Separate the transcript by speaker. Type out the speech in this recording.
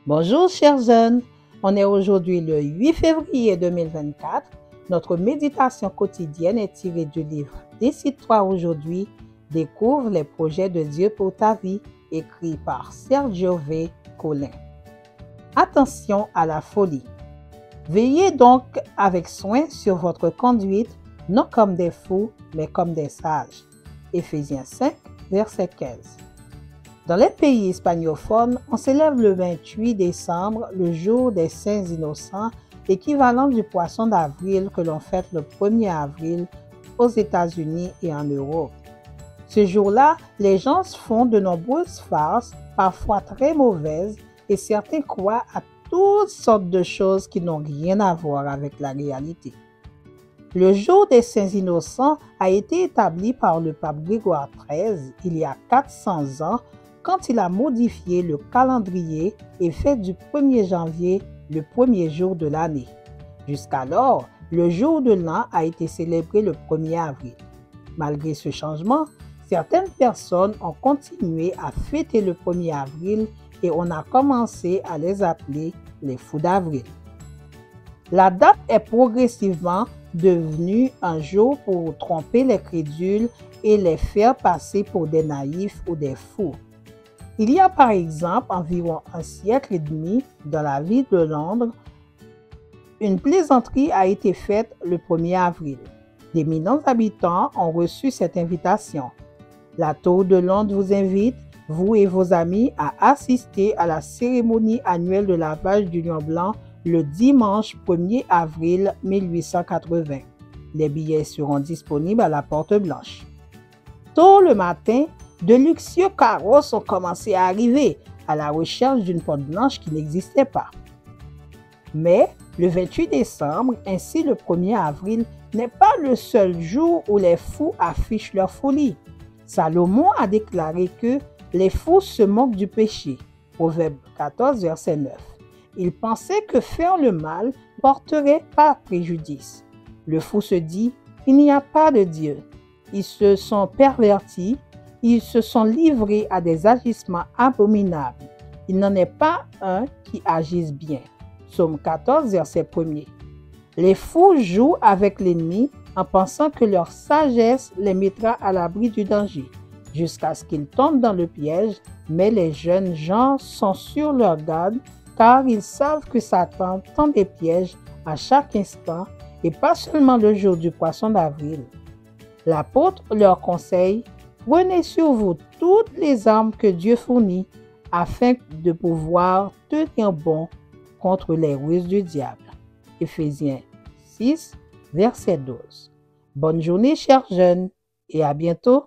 Speaker 1: Bonjour chers jeunes, on est aujourd'hui le 8 février 2024. Notre méditation quotidienne est tirée du livre Décide-toi aujourd'hui, découvre les projets de Dieu pour ta vie, écrit par Sergio V. Colin. Attention à la folie. Veillez donc avec soin sur votre conduite, non comme des fous, mais comme des sages. Éphésiens 5, verset 15. Dans les pays hispanophones, on célèbre le 28 décembre, le jour des Saints Innocents, équivalent du poisson d'avril que l'on fête le 1er avril aux États-Unis et en Europe. Ce jour-là, les gens font de nombreuses farces, parfois très mauvaises, et certains croient à toutes sortes de choses qui n'ont rien à voir avec la réalité. Le jour des Saints Innocents a été établi par le pape Grégoire XIII il y a 400 ans quand il a modifié le calendrier et fait du 1er janvier le premier jour de l'année. Jusqu'alors, le jour de l'an a été célébré le 1er avril. Malgré ce changement, certaines personnes ont continué à fêter le 1er avril et on a commencé à les appeler les fous d'avril. La date est progressivement devenue un jour pour tromper les crédules et les faire passer pour des naïfs ou des fous. Il y a par exemple environ un siècle et demi, dans la ville de Londres, une plaisanterie a été faite le 1er avril. D'éminents habitants ont reçu cette invitation. La Tour de Londres vous invite, vous et vos amis, à assister à la cérémonie annuelle de lavage du lion blanc le dimanche 1er avril 1880. Les billets seront disponibles à la Porte Blanche. Tôt le matin, de luxueux carrosses ont commencé à arriver à la recherche d'une porte blanche qui n'existait pas. Mais le 28 décembre, ainsi le 1er avril, n'est pas le seul jour où les fous affichent leur folie. Salomon a déclaré que les fous se moquent du péché. Proverbe 14, verset 9. Il pensait que faire le mal porterait pas préjudice. Le fou se dit, il n'y a pas de Dieu. Ils se sont pervertis. Ils se sont livrés à des agissements abominables. Il n'en est pas un qui agisse bien. Psaume 14, verset 1er. Les fous jouent avec l'ennemi en pensant que leur sagesse les mettra à l'abri du danger, jusqu'à ce qu'ils tombent dans le piège, mais les jeunes gens sont sur leur garde car ils savent que Satan tend des pièges à chaque instant et pas seulement le jour du poisson d'avril. L'apôtre leur conseille: prenez sur vous toutes les armes que Dieu fournit afin de pouvoir tenir bon contre les ruses du diable. Éphésiens 6, verset 12. Bonne journée, chers jeunes, et à bientôt.